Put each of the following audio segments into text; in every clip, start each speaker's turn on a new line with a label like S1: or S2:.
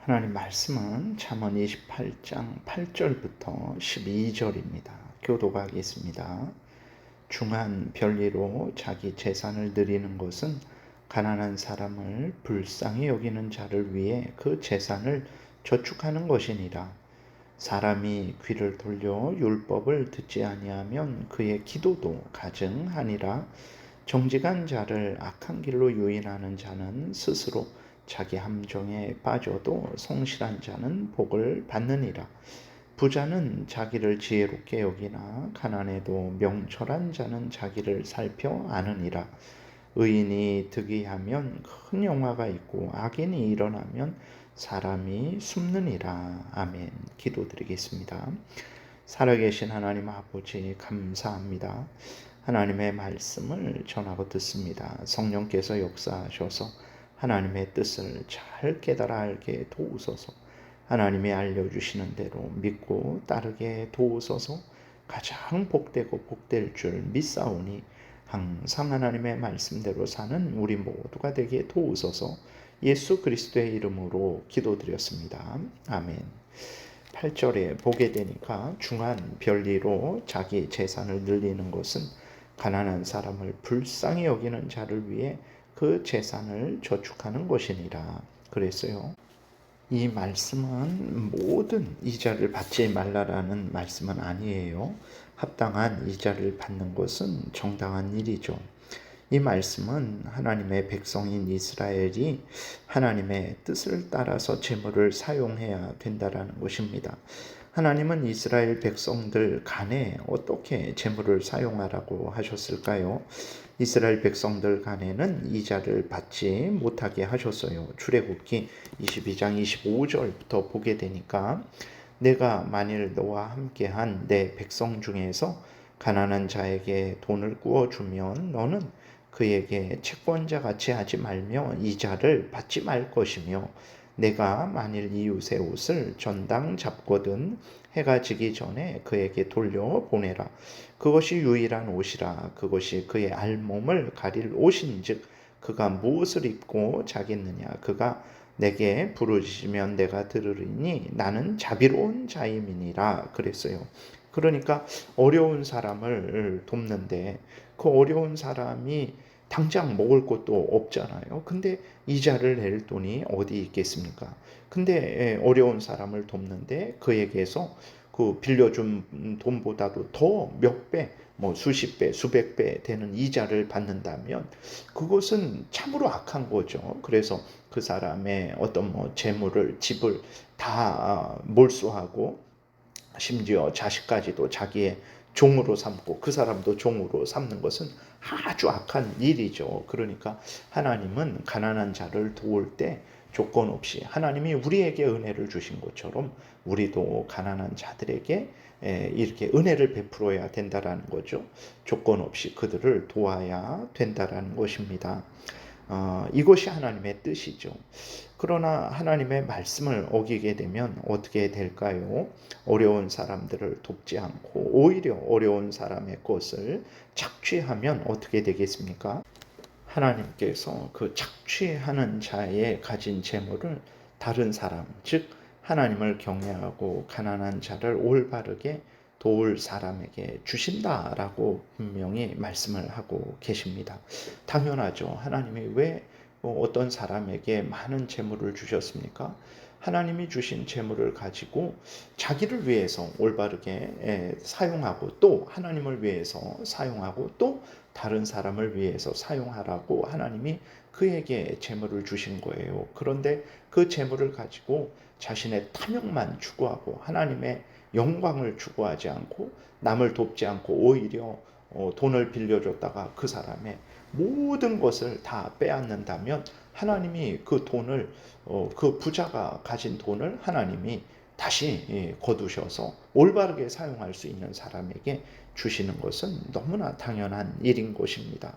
S1: 하나님 말씀은 잠언 28장 8절부터 12절입니다. 교독하겠습니다. 중한 별리로 자기 재산을 늘리는 것은 가난한 사람을 불쌍히 여기는 자를 위해 그 재산을 저축하는 것이니라. 사람이 귀를 돌려 율법을 듣지 아니하면 그의 기도도 가증하니라. 정직한 자를 악한 길로 유인하는 자는 스스로 자기 함정에 빠져도 성실한 자는 복을 받느니라. 부자는 자기를 지혜롭게 여기나 가난해도 명철한 자는 자기를 살펴 아느니라. 의인이 득의하면 큰 영화가 있고 악인이 일어나면 사람이 숨느니라. 아멘. 기도드리겠습니다. 살아계신 하나님 아버지 감사합니다. 하나님의 말씀을 전하고 듣습니다. 성령께서 역사하셔서 하나님의 뜻을 잘 깨달아 알게 도우소서. 하나님이 알려주시는 대로 믿고 따르게 도우소서. 가장 복되고 복될 줄 믿사오니 항상 하나님의 말씀대로 사는 우리 모두가 되게 도우소서. 예수 그리스도의 이름으로 기도드렸습니다. 아멘. 8절에 보게 되니까 중한 별리로 자기 재산을 늘리는 것은 가난한 사람을 불쌍히 여기는 자를 위해 그 재산을 저축하는 것이니라 그랬어요. 이 말씀은 모든 이자를 받지 말라라는 말씀은 아니에요. 합당한 이자를 받는 것은 정당한 일이죠. 이 말씀은 하나님의 백성인 이스라엘이 하나님의 뜻을 따라서 재물을 사용해야 된다라는 것입니다. 하나님은 이스라엘 백성들 간에 어떻게 재물을 사용하라고 하셨을까요? 이스라엘 백성들 간에는 이자를 받지 못하게 하셨어요. 출애굽기 22장 25절부터 보게 되니까 내가 만일 너와 함께한 내 백성 중에서 가난한 자에게 돈을 구워주면 너는 그에게 채권자 같이 하지 말며 이자를 받지 말 것이며 내가 만일 이웃의 옷을 전당 잡거든 해가 지기 전에 그에게 돌려보내라. 그것이 유일한 옷이라. 그것이 그의 알몸을 가릴 옷인즉 그가 무엇을 입고 자겠느냐. 그가 내게 부르시면 내가 들으리니 나는 자비로운 자임이니라 그랬어요. 그러니까 어려운 사람을 돕는데 그 어려운 사람이 당장 먹을 것도 없잖아요. 근데 이자를 낼 돈이 어디 있겠습니까? 근데 어려운 사람을 돕는데 그에게서 그 빌려준 돈보다도 더 몇 배, 뭐 수십 배, 수백 배 되는 이자를 받는다면 그것은 참으로 악한 거죠. 그래서 그 사람의 어떤 뭐 재물을, 집을 다 몰수하고 심지어 자식까지도 자기의 종으로 삼고 그 사람도 종으로 삼는 것은 아주 악한 일이죠. 그러니까 하나님은 가난한 자를 도울 때 조건 없이 하나님이 우리에게 은혜를 주신 것처럼 우리도 가난한 자들에게 이렇게 은혜를 베풀어야 된다라는 거죠. 조건 없이 그들을 도와야 된다라는 것입니다. 이것이 하나님의 뜻이죠. 그러나 하나님의 말씀을 어기게 되면 어떻게 될까요? 어려운 사람들을 돕지 않고 오히려 어려운 사람의 것을 착취하면 어떻게 되겠습니까? 하나님께서 그 착취하는 자의 가진 재물을 다른 사람, 즉 하나님을 경외하고 가난한 자를 올바르게 도울 사람에게 주신다라고 분명히 말씀을 하고 계십니다. 당연하죠. 하나님이 왜 어떤 사람에게 많은 재물을 주셨습니까? 하나님이 주신 재물을 가지고 자기를 위해서 올바르게 사용하고 또 하나님을 위해서 사용하고 또 다른 사람을 위해서 사용하라고 하나님이 그에게 재물을 주신 거예요. 그런데 그 재물을 가지고 자신의 탐욕만 추구하고 하나님의 영광을 추구하지 않고 남을 돕지 않고 오히려 돈을 빌려줬다가 그 사람의 모든 것을 다 빼앗는다면 하나님이 그 돈을 그 부자가 가진 돈을 하나님이 다시 거두셔서 올바르게 사용할 수 있는 사람에게 주시는 것은 너무나 당연한 일인 것입니다.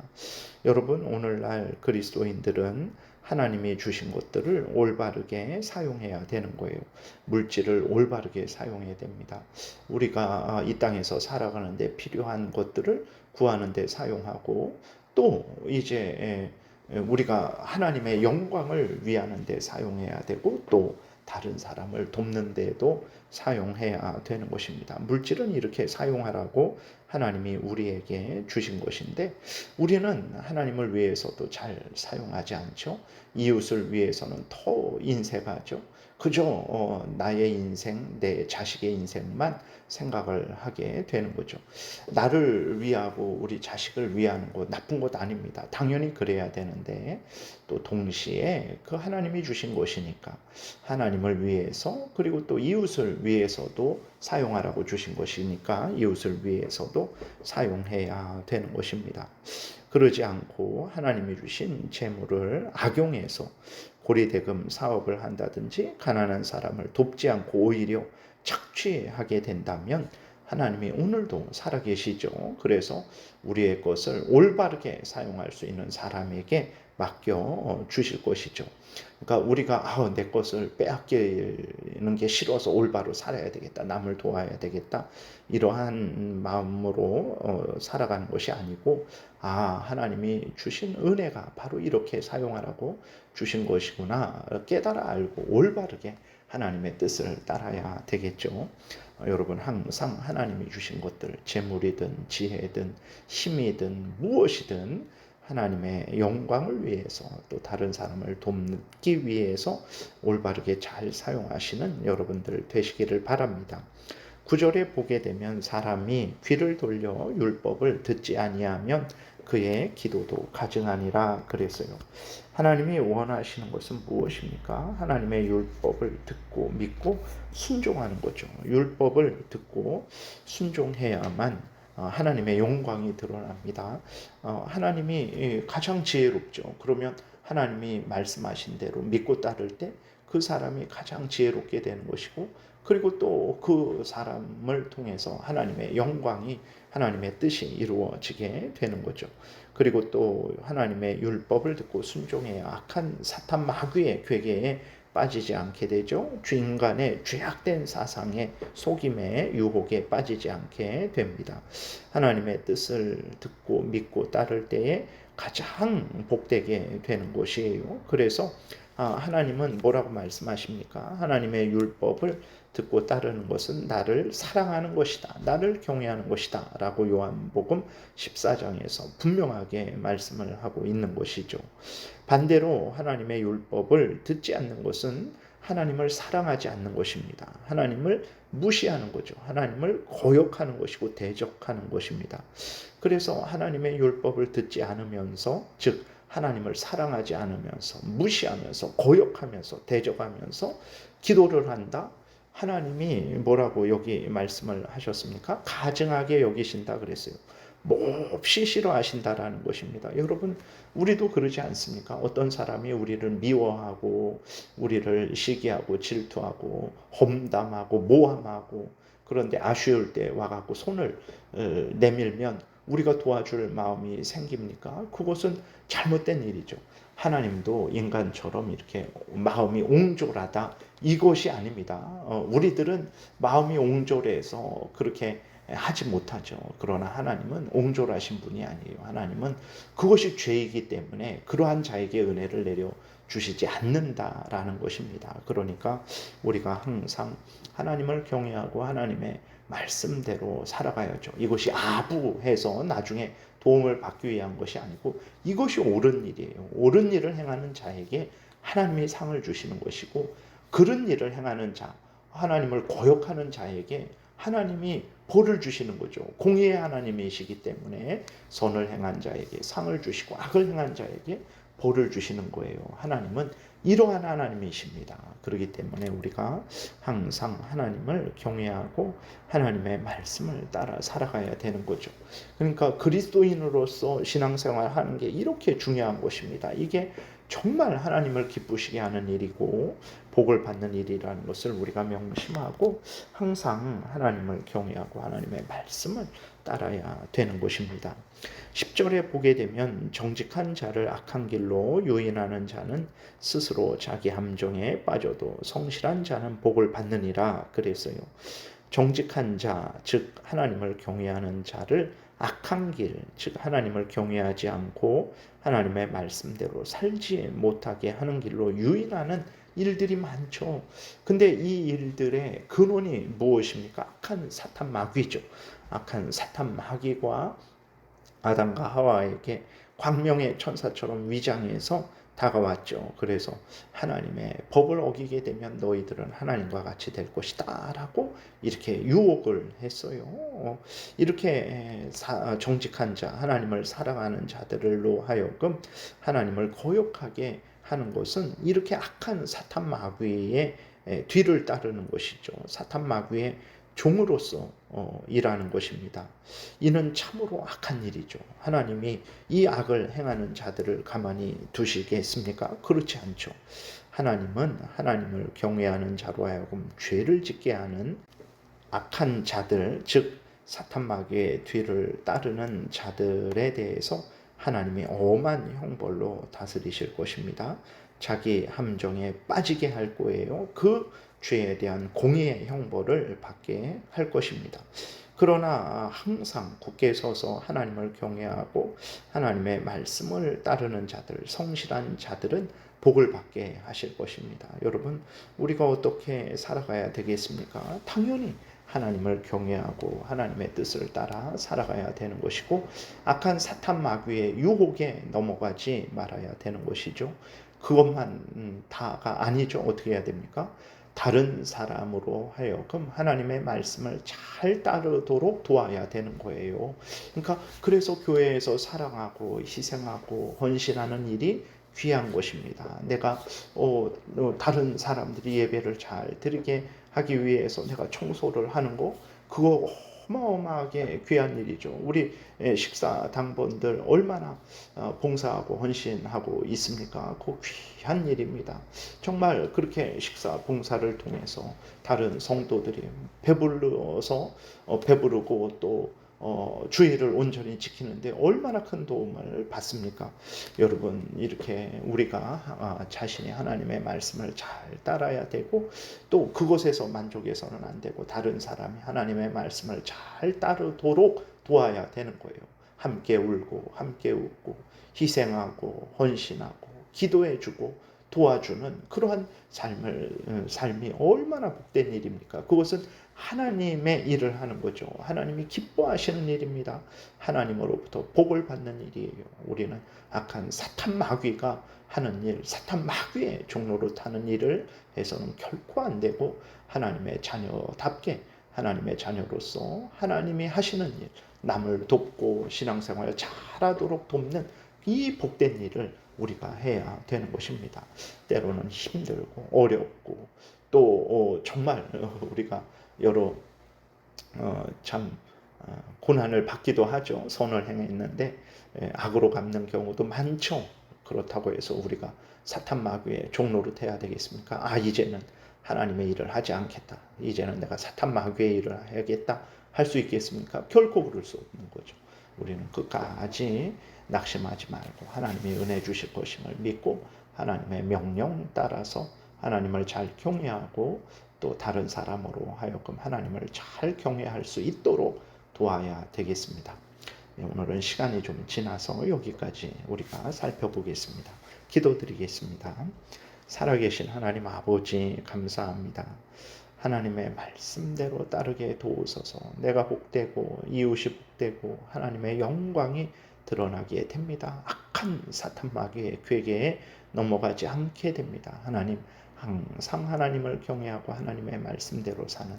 S1: 여러분, 오늘날 그리스도인들은 하나님이 주신 것들을 올바르게 사용해야 되는 거예요. 물질을 올바르게 사용해야 됩니다. 우리가 이 땅에서 살아가는데 필요한 것들을 구하는 데 사용하고 또 이제 우리가 하나님의 영광을 위하는 데 사용해야 되고 또 다른 사람을 돕는 데에도 사용해야 되는 것입니다. 물질은 이렇게 사용하라고 하나님이 우리에게 주신 것인데 우리는 하나님을 위해서도 잘 사용하지 않죠. 이웃을 위해서는 더 인색하죠. 그저 나의 인생, 내 자식의 인생만 생각을 하게 되는 거죠. 나를 위하고 우리 자식을 위하는 것 나쁜 것 아닙니다. 당연히 그래야 되는데 또 동시에 그 하나님이 주신 것이니까 하나님을 위해서 그리고 또 이웃을 위해서도 사용하라고 주신 것이니까 이웃을 위해서도 사용해야 되는 것입니다. 그러지 않고 하나님이 주신 재물을 악용해서 고리대금 사업을 한다든지 가난한 사람을 돕지 않고 오히려 착취하게 된다면 하나님이 오늘도 살아계시죠. 그래서 우리의 것을 올바르게 사용할 수 있는 사람에게 맡겨 주실 것이죠. 그러니까 우리가 내 것을 빼앗기는 게 싫어서 올바로 살아야 되겠다. 남을 도와야 되겠다. 이러한 마음으로 살아가는 것이 아니고 하나님이 주신 은혜가 바로 이렇게 사용하라고 주신 것이구나 깨달아 알고 올바르게 하나님의 뜻을 따라야 되겠죠. 여러분 항상 하나님이 주신 것들 재물이든 지혜든 힘이든 무엇이든 하나님의 영광을 위해서 또 다른 사람을 돕기 위해서 올바르게 잘 사용하시는 여러분들 되시기를 바랍니다. 9절에 보게 되면 사람이 귀를 돌려 율법을 듣지 아니하면 그의 기도도 가증하니라 그랬어요. 하나님이 원하시는 것은 무엇입니까? 하나님의 율법을 듣고 믿고 순종하는 거죠. 율법을 듣고 순종해야만 하나님의 영광이 드러납니다. 하나님이 가장 지혜롭죠. 그러면 하나님이 말씀하신 대로 믿고 따를 때 그 사람이 가장 지혜롭게 되는 것이고 그리고 또 그 사람을 통해서 하나님의 영광이 하나님의 뜻이 이루어지게 되는 거죠. 그리고 또 하나님의 율법을 듣고 순종해야 악한 사탄 마귀의 괴계에 빠지지 않게 되죠. 인간의 죄악된 사상의 속임의 유혹에 빠지지 않게 됩니다. 하나님의 뜻을 듣고 믿고 따를 때에 가장 복되게 되는 것이에요. 그래서 하나님은 뭐라고 말씀하십니까? 하나님의 율법을 듣고 따르는 것은 나를 사랑하는 것이다. 나를 경외하는 것이다. 라고 요한복음 14장에서 분명하게 말씀을 하고 있는 것이죠. 반대로 하나님의 율법을 듣지 않는 것은 하나님을 사랑하지 않는 것입니다. 하나님을 무시하는 거죠. 하나님을 거역하는 것이고 대적하는 것입니다. 그래서 하나님의 율법을 듣지 않으면서 즉 하나님을 사랑하지 않으면서 무시하면서 거역하면서 대적하면서 기도를 한다. 하나님이 뭐라고 여기 말씀을 하셨습니까? 가증하게 여기신다 그랬어요. 몹시 싫어하신다라는 것입니다. 여러분 우리도 그러지 않습니까? 어떤 사람이 우리를 미워하고 우리를 시기하고 질투하고 험담하고 모함하고 그런데 아쉬울 때 와갖고 손을 내밀면 우리가 도와줄 마음이 생깁니까? 그것은 잘못된 일이죠. 하나님도 인간처럼 이렇게 마음이 옹졸하다 이것이 아닙니다. 우리들은 마음이 옹졸해서 그렇게 하지 못하죠. 그러나 하나님은 옹졸하신 분이 아니에요. 하나님은 그것이 죄이기 때문에 그러한 자에게 은혜를 내려 주시지 않는다라는 것입니다. 그러니까 우리가 항상 하나님을 경외하고 하나님의 말씀대로 살아가야죠. 이것이 아부해서 나중에 도움을 받기 위한 것이 아니고 이것이 옳은 일이에요. 옳은 일을 행하는 자에게 하나님이 상을 주시는 것이고 그런 일을 행하는 자, 하나님을 거역하는 자에게 하나님이 벌을 주시는 거죠. 공의의 하나님이시기 때문에 선을 행한 자에게 상을 주시고 악을 행한 자에게 벌을 주시는 거예요. 하나님은 이러한 하나님이십니다. 그렇기 때문에 우리가 항상 하나님을 경외하고 하나님의 말씀을 따라 살아가야 되는 거죠. 그러니까 그리스도인으로서 신앙생활 하는 게 이렇게 중요한 것입니다. 이게 정말 하나님을 기쁘시게 하는 일이고 복을 받는 일이라는 것을 우리가 명심하고 항상 하나님을 경외하고 하나님의 말씀을 따라야 되는 것입니다. 10절에 보게 되면 정직한 자를 악한 길로 유인하는 자는 스스로 자기 함정에 빠져도 성실한 자는 복을 받느니라 그랬어요. 정직한 자, 즉 하나님을 경외하는 자를 악한 길, 즉 하나님을 경외하지 않고 하나님의 말씀대로 살지 못하게 하는 길로 유인하는 일들이 많죠. 근데 이 일들의 근원이 무엇입니까? 악한 사탄 마귀죠. 악한 사탄 마귀가 아담과 하와에게 광명의 천사처럼 위장해서 다가왔죠. 그래서 하나님의 법을 어기게 되면 너희들은 하나님과 같이 될 것이다 라고 이렇게 유혹을 했어요. 이렇게 정직한 자, 하나님을 사랑하는 자들로 하여금 하나님을 거역하게 하는 것은 이렇게 악한 사탄 마귀의 뒤를 따르는 것이죠. 사탄 마귀의 종으로서 일하는 것입니다. 이는 참으로 악한 일이죠. 하나님이 이 악을 행하는 자들을 가만히 두시겠습니까? 그렇지 않죠. 하나님은 하나님을 경외하는 자로 하여금 죄를 짓게 하는 악한 자들, 즉 사탄 마귀의 뒤를 따르는 자들에 대해서 하나님이 엄한 형벌로 다스리실 것입니다. 자기 함정에 빠지게 할 거예요. 그 죄에 대한 공의의 형벌을 받게 할 것입니다. 그러나 항상 굳게 서서 하나님을 경외하고 하나님의 말씀을 따르는 자들, 성실한 자들은 복을 받게 하실 것입니다. 여러분, 우리가 어떻게 살아가야 되겠습니까? 당연히 하나님을 경외하고 하나님의 뜻을 따라 살아가야 되는 것이고, 악한 사탄 마귀의 유혹에 넘어가지 말아야 되는 것이죠. 그것만 다가 아니죠. 어떻게 해야 됩니까? 다른 사람으로 하여금 하나님의 말씀을 잘 따르도록 도와야 되는 거예요. 그러니까 그래서 교회에서 사랑하고 희생하고 헌신하는 일이 귀한 것입니다. 내가 다른 사람들이 예배를 잘 드리게 하기 위해서 내가 청소를 하는 거, 그거 어마어마하게 귀한 일이죠. 우리 식사 당번들 얼마나 봉사하고 헌신하고 있습니까? 그 귀한 일입니다. 정말 그렇게 식사 봉사를 통해서 다른 성도들이 배불러서 배부르고 또 주의를 온전히 지키는데 얼마나 큰 도움을 받습니까? 여러분, 이렇게 우리가 자신이 하나님의 말씀을 잘 따라야 되고, 또 그것에서 만족해서는 안 되고 다른 사람이 하나님의 말씀을 잘 따르도록 도와야 되는 거예요. 함께 울고 함께 웃고 희생하고 헌신하고 기도해주고 도와주는 그러한 삶이 얼마나 복된 일입니까? 그것은 하나님의 일을 하는 거죠. 하나님이 기뻐하시는 일입니다. 하나님으로부터 복을 받는 일이에요. 우리는 악한 사탄 마귀가 하는 일, 사탄 마귀의 종로로 타는 일을 해서는 결코 안 되고, 하나님의 자녀답게 하나님의 자녀로서 하나님이 하시는 일, 남을 돕고 신앙생활 잘하도록 돕는 이 복된 일을 우리가 해야 되는 것입니다. 때로는 힘들고 어렵고 또 정말 우리가 여러 참 고난을 받기도 하죠. 선을 행했는데 악으로 갚는 경우도 많죠. 그렇다고 해서 우리가 사탄 마귀의 종로로 돼야 되겠습니까? 이제는 하나님의 일을 하지 않겠다. 이제는 내가 사탄 마귀의 일을 해야겠다. 할 수 있겠습니까? 결코 그럴 수 없는 거죠. 우리는 끝까지 낙심하지 말고 하나님의 은혜 주실 것임을 믿고 하나님의 명령 따라서 하나님을 잘 경외하고 또 다른 사람으로 하여금 하나님을 잘 경외할 수 있도록 도와야 되겠습니다. 오늘은 시간이 좀 지나서 여기까지 우리가 살펴보겠습니다. 기도드리겠습니다. 살아계신 하나님 아버지, 감사합니다. 하나님의 말씀대로 따르게 도우소서. 내가 복되고 이웃이 복되고 하나님의 영광이 드러나게 됩니다. 악한 사탄 마귀의 괴계에 넘어가지 않게 됩니다. 하나님, 항상 하나님을 경외하고 하나님의 말씀대로 사는,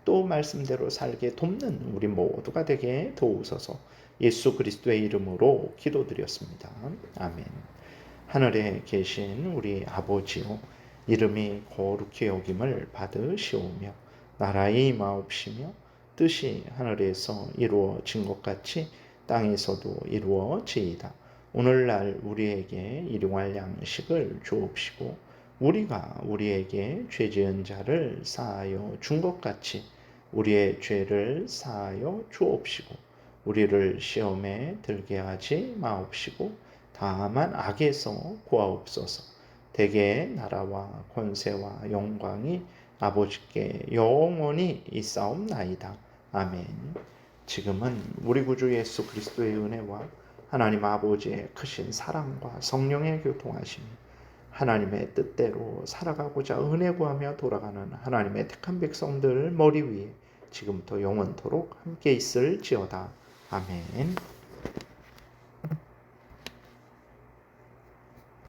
S1: 또 말씀대로 살게 돕는 우리 모두가 되게 도우소서. 예수 그리스도의 이름으로 기도드렸습니다. 아멘. 하늘에 계신 우리 아버지요, 이름이 거룩히 여김을 받으시오며 나라의 임하옵시며 뜻이 하늘에서 이루어진 것 같이 땅에서도 이루어지이다. 오늘날 우리에게 일용할 양식을 주옵시고 우리가 우리에게 죄 지은 자를 사하여 준 것 같이 우리의 죄를 사하여 주옵시고 우리를 시험에 들게 하지 마옵시고 다만 악에서 구하옵소서. 대개의 나라와 권세와 영광이 아버지께 영원히 있사옵나이다. 아멘. 지금은 우리 구주 예수 그리스도의 은혜와 하나님 아버지의 크신 사랑과 성령의 교통하심이 하나님의 뜻대로 살아가고자 은혜 구하며 돌아가는 하나님의 택한 백성들 머리 위에 지금부터 영원토록 함께 있을지어다. 아멘.